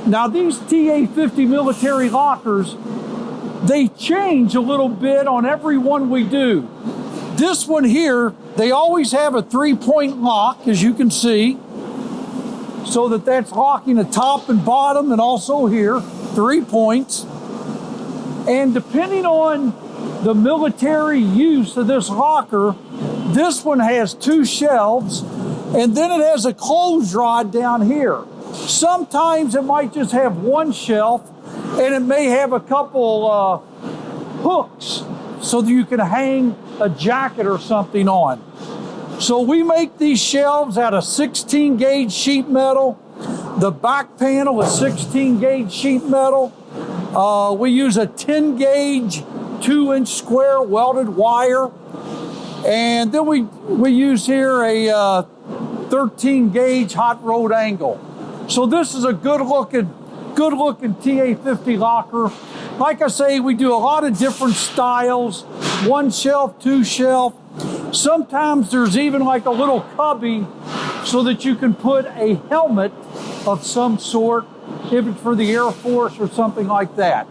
Now these TA50 military lockers, they change a little bit on every one we do. This one here, they always have a 3-point lock, as you can see, so that's locking the top and bottom, and also here, 3 points. And depending on the military use of this locker, this one has 2 shelves, and then it has a clothes rod down here. Sometimes it might just have 1 shelf, and it may have a couple hooks so that you can hang a jacket or something on. So we make these shelves out of 16 gauge sheet metal. The back panel is 16 gauge sheet metal. We use a 10 gauge 2-inch square welded wire. And then we use here a 13 gauge hot rolled angle. So this is a good looking TA50 locker. Like I say, we do a lot of different styles, 1 shelf, 2 shelf. Sometimes there's even like a little cubby so that you can put a helmet of some sort, if it's for the Air Force or something like that.